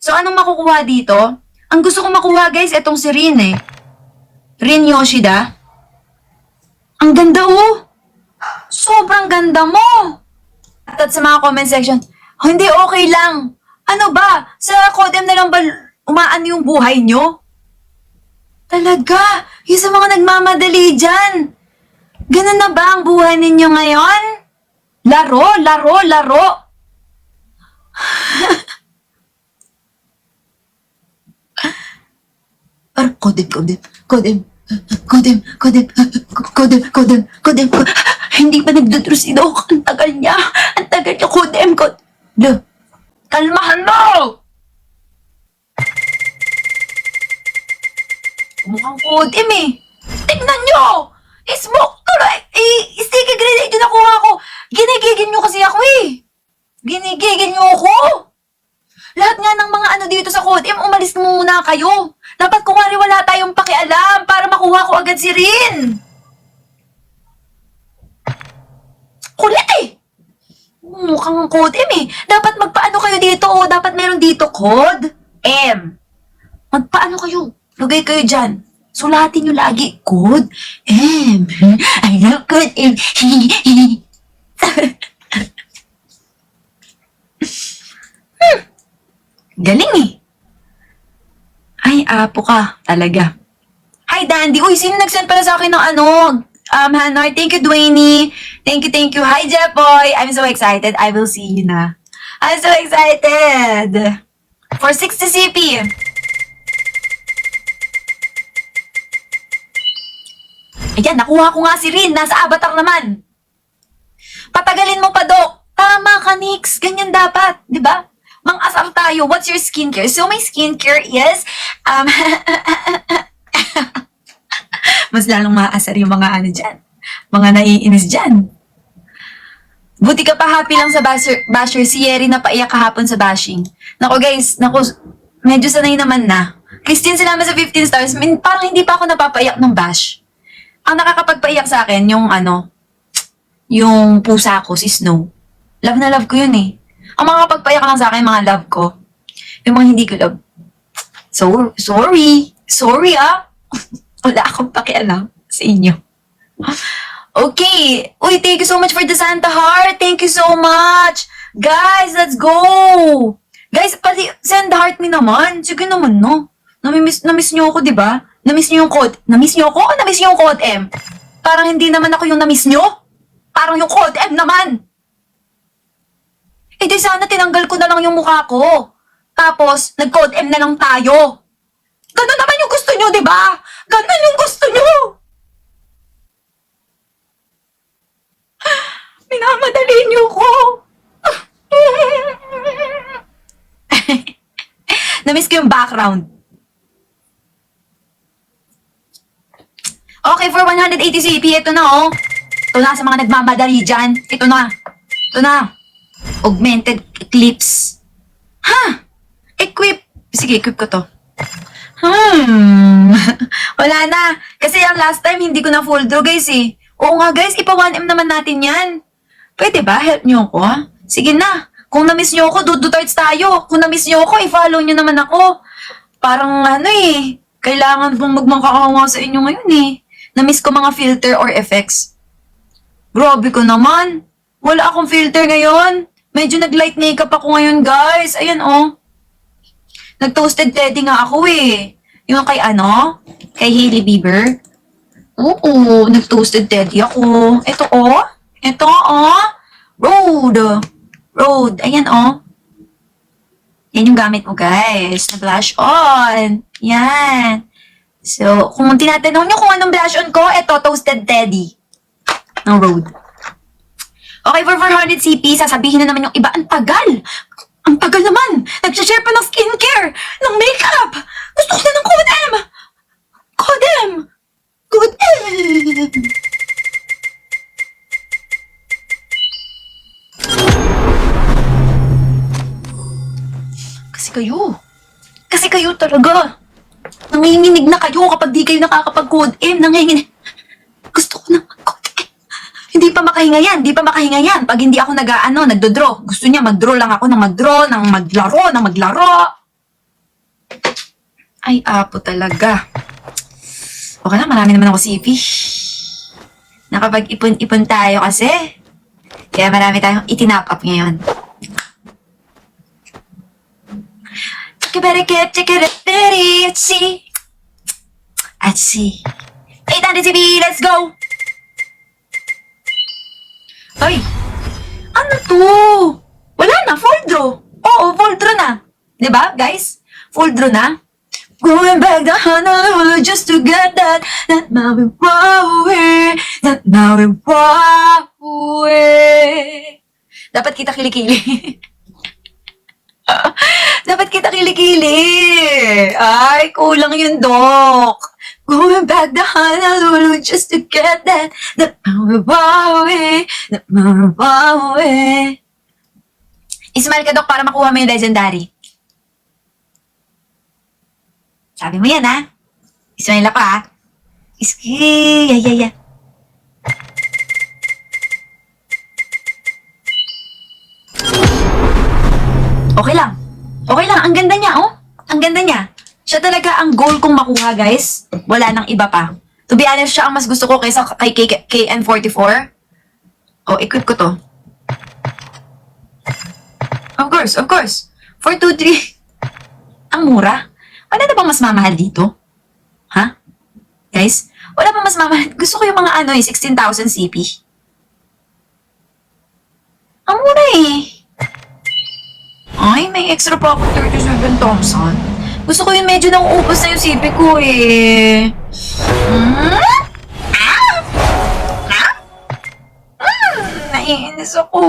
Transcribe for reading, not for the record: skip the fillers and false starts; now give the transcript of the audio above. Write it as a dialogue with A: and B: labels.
A: So, anong makukuha dito? Ang gusto kong makuha, guys, etong si Rin eh. Rin Yoshida. Ang ganda oh! Sobrang ganda mo! At sa mga comment section, hindi okay lang. Ano ba? Sa Codem na lang ba umaan yung buhay nyo? Talaga? Yung sa mga nagmamadali dyan. Ganun na ba ang buhay ninyo ngayon? Laro, laro, laro. Parang Codem. Hindi pa nagdudro si Doc. Ang tagal niya, Codem. Kalmahan mo! Mukhang Codem eh. Tignan nyo! Smoke tuloy! Sticky grenade yung nakuha ko. Ginigigil nyo kasi ako eh. Ginigigil nyo ako. Lahat nga ng mga ano dito sa Codem, umalis muna kayo. Dapat kung wala tayong pakialam para makuha ko agad si Rin. Kulit eh. Mukhang Codem eh. Dapat magpaano kayo dito o dapat meron dito code M. Magpaano kayo? Lagay kayo dyan. Sulatin nyo lagi. Code M. I love code M. Galing eh. Ay, apo ka. Talaga. Hi, Dandy. Uy, sino nag-send pala sa akin ng ano? Hanoi. Thank you, Dwayne. Thank you. Hi, Jepoy. I'm so excited. I will see you na. I'm so excited. For 60 CP. Ayan, nakuha ko nga si Rin. Nasa avatar naman. Patagalin mo pa, Dok. Tama ka, Nix. Ganyan dapat. Di ba? Mang-asar tayo. What's your skincare? So, my skincare is, mas lalong maaasar yung mga ano dyan. Mga naiinis dyan. Buti ka pa happy lang sa basher. Si Yeri na paiyak kahapon sa bashing. Naku guys, medyo sanay naman na. Christine, salamat sa 15 stars. Parang hindi pa ako napapaiyak ng bash. Ang nakakapagpaiyak sa akin, yung pusa ko, si Snow. Love na love ko yun eh. Ang mga kapagpaiyak lang sa akin, mga love ko. Yung mga hindi ko love. So, sorry ah. Wala akong pakialam sa inyo. Okay. Uy, thank you so much for the Santa Heart. Thank you so much. Guys, let's go. Guys, pati send the heart me naman. Sige naman, no? Namiss nyo ako, di ba? Namiss nyo yung code. Namiss nyo ako o namiss nyo yung code M? Parang hindi naman ako yung namiss nyo. Parang yung code M naman. Eh di sana tinanggal ko na lang yung mukha ko. Tapos, nag-code M na lang tayo. Ganun naman yung gusto nyo, di ba? Ganun yung gusto nyo. Minamadali nyo ko. Namiss ko yung background. Okay, for 180 CP, ito na oh. Ito na sa mga nagmamadali dyan. Ito na. Augmented Eclipse. Ha? Equip. Sige, equip ko to. Wala na. Kasi yung last time, hindi ko na full draw, guys eh. Oo nga, guys, ipa 1M naman natin yan. Pwede ba? Help nyo ako, ha? Sige na. Kung na-miss nyo ako, do-tarts tayo. Kung na-miss nyo ako, i-follow nyo naman ako. Parang ano eh. Kailangan kong magmangkakawa sa inyo ngayon eh. Na-miss ko mga filter or effects. Grabe ko naman. Wala akong filter ngayon. Medyo nag-light makeup ako ngayon, guys. Ayan, oh. Nag-toasted teddy nga ako, eh. Yung kay ano? Kay Hailey Bieber. Oo, nag-toasted teddy ako. Ito, oh. Ito, oh. Road. Ayan, oh. Yan yung gamit mo, guys. Na blush on. Yan. So, kung tinatanong nyo kung anong blush on ko, ito, toasted teddy. Ng Road. Okay, for 400 CP, sasabihin na naman yung iba, ang tagal! Ang tagal naman! Nagsashare pa ng skincare! Ng makeup! Gusto ko na ng Codem! Kasi kayo talaga. Nanginginig na kayo kapag di kayo nakakapag-Codem. Nanginginig. Gusto ko ng Codem. Hindi pa makahinga yan. Pag hindi ako nagdo-draw. Gusto niya mag-draw lang ako ng mag-draw, ng maglaro. Ay, apo talaga. Okay lang, marami naman ako CV. Nakapag-ipon-ipon tayo kasi. Kaya marami tayong itinap up ngayon. At see. 800 CV, let's go! Ay! Ano to? Wala na, full draw. Oo, full draw na. Diba, guys? Full draw na. Going back the Honolulu just to get that Maui Waui, that Maui Waui. Dapat kita kilikili. Dapat kita kilikili. Ay, kulang yun, Dok. Going back the Honolulu just to get that Maui Waui, that Maui Waui. Ismail ka, Dok, para makuha mo yung legendary. Sabi mo yan, ha? Ismail ako, ha? Iski, yeah. Okay lang. Okay lang. Ang ganda niya, oh. Ang ganda niya. Siya talaga ang goal kong makuha, guys. Wala nang iba pa. To be honest, siya ang mas gusto ko kaysa kay KN44. Oh, equip ko to. Of course. 423. Ang mura. Wala na bang mas mamahal dito? Ha? Guys, wala bang mas mamahal? Gusto ko yung mga 16,000 CP. Ang mura eh. Ay, may extra pa ako 37,000. Gusto ko yung medyo nauubos na yung CP ko eh. Naiinis ako.